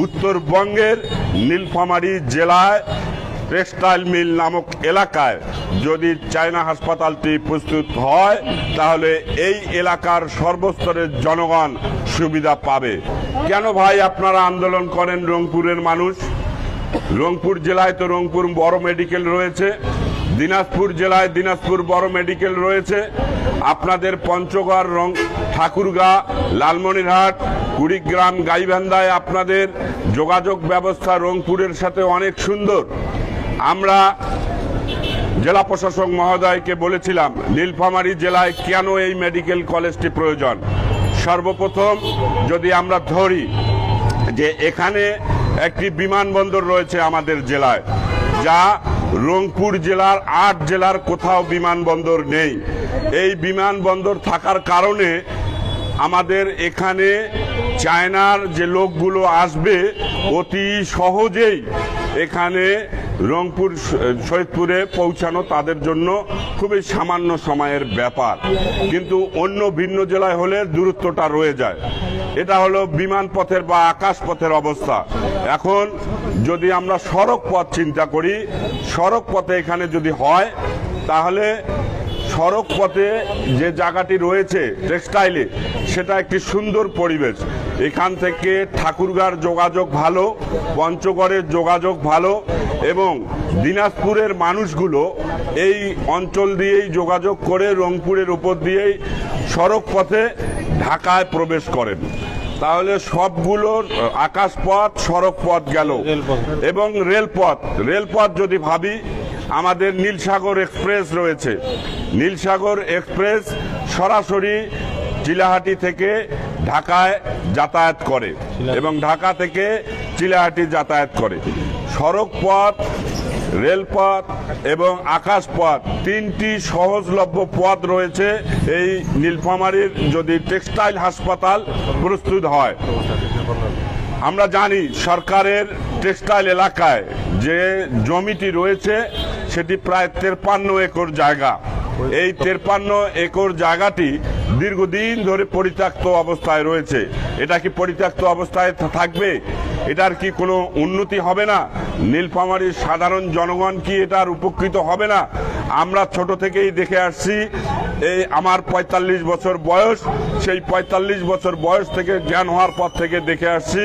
উত্তরবঙ্গের নীলফামারী জেলায় টেক্সটাইল মিল নামক এলাকায় যদি চায়না হাসপাতালটি প্রস্তুত হয় তাহলে এই এলাকার সর্বস্তরের জনগণ সুবিধা পাবে। কেন ভাই আপনারা আন্দোলন করেন রংপুরের মানুষ? রংপুর জেলায় তো রংপুর বড় মেডিকেল রয়েছে, দিনাজপুর জেলায় দিনাজপুর বড় মেডিকেল রয়েছে, আপনাদের পঞ্চগড়, ঠাকুরগাঁ, লালমনিরহাট, কুড়িগ্রাম, গাইবান্ধায় আপনাদের যোগাযোগ ব্যবস্থা রংপুরের সাথে অনেক সুন্দর। আমরা জেলা প্রশাসক মহোদয়কে বলেছিলাম নীলফামারী জেলায় কেন এই মেডিকেল কলেজটি প্রয়োজন। সর্বপ্রথম যদি আমরা ধরি যে এখানে একটি বিমানবন্দর রয়েছে আমাদের জেলায়, যা রংপুর জেলার 8 জেলার কোথাও বিমানবন্দর নেই। এই বিমানবন্দর থাকার কারণে আমাদের এখানে চায়নার যে লোকগুলো আসবে অতি সহজেই এখানে রংপুর শহীদপুরে পৌঁছানো তাদের জন্য খুবই সামান্য সময়ের ব্যাপার, কিন্তু অন্য ভিন্ন জেলায় হলে দূরত্বটা রয়ে যায়। এটা হলো বিমান পথের বা আকাশ পথের অবস্থা। এখন যদি আমরা সড়ক পথ চিন্তা করি, সড়ক পথে এখানে যদি হয় তাহলে সড়ক পথে যে জায়গাটি রয়েছে টেক্সটাইলে সেটা একটি সুন্দর পরিবেশ। এখান থেকে ঠাকুরগাঁর যোগাযোগ ভালো, পঞ্চগড়ের যোগাযোগ ভালো এবং দিনাজপুরের মানুষগুলো এই অঞ্চল দিয়েই যোগাযোগ করে রংপুরের উপর দিয়েই সড়ক পথে ঢাকায় প্রবেশ করেন। তাহলে সবগুলোর আকাশপথ, সড়ক পথ গেল এবং রেলপথ যদি ভাবি, আমাদের নীলসাগর এক্সপ্রেস রয়েছে। নীলসাগর এক্সপ্রেস সরাসরি চিলাহাটি থেকে ঢাকায় যাতায়াত করে এবং ঢাকা থেকে চিলাহাটি যাতায়াত করে। সড়ক পথ, রেলপথ এবং আকাশপথ তিনটি সহজলভ্য পথ রয়েছে এই নীলফামারীর যদি টেক্সটাইল হাসপাতাল প্রস্তুত হয়। আমরা জানি সরকারের টেক্সটাইল এলাকায় যে জমিটি রয়েছে সেটি প্রায় 53 একর জায়গা। এই 53 একর জায়গাটি দীর্ঘদিন ধরে পরিত্যক্ত অবস্থায় রয়েছে। এটা কি পরিত্যক্ত অবস্থায় থাকবে? এটার কি কোনো উন্নতি হবে না? নীলফামারীর সাধারণ জনগণ কি এটার উপকৃত হবে না? আমরা ছোট থেকেই দেখে আসছি, এই আমার 45 বছর বয়স, সেই 45 বছর বয়স থেকে জ্ঞান হওয়ার পর থেকে দেখে আসছি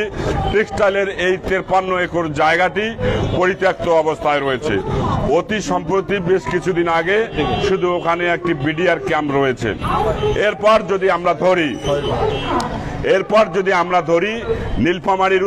টেক্সটাইলের এই 53 একর জায়গাটি পরিত্যক্ত অবস্থায় রয়েছে। অতি সম্প্রতি বেশ কিছুদিন আগে শুধু ওখানে একটি বিডিআর ক্যাম্প রয়েছে। এরপর যদি আমরা ধরি নীলফামারীর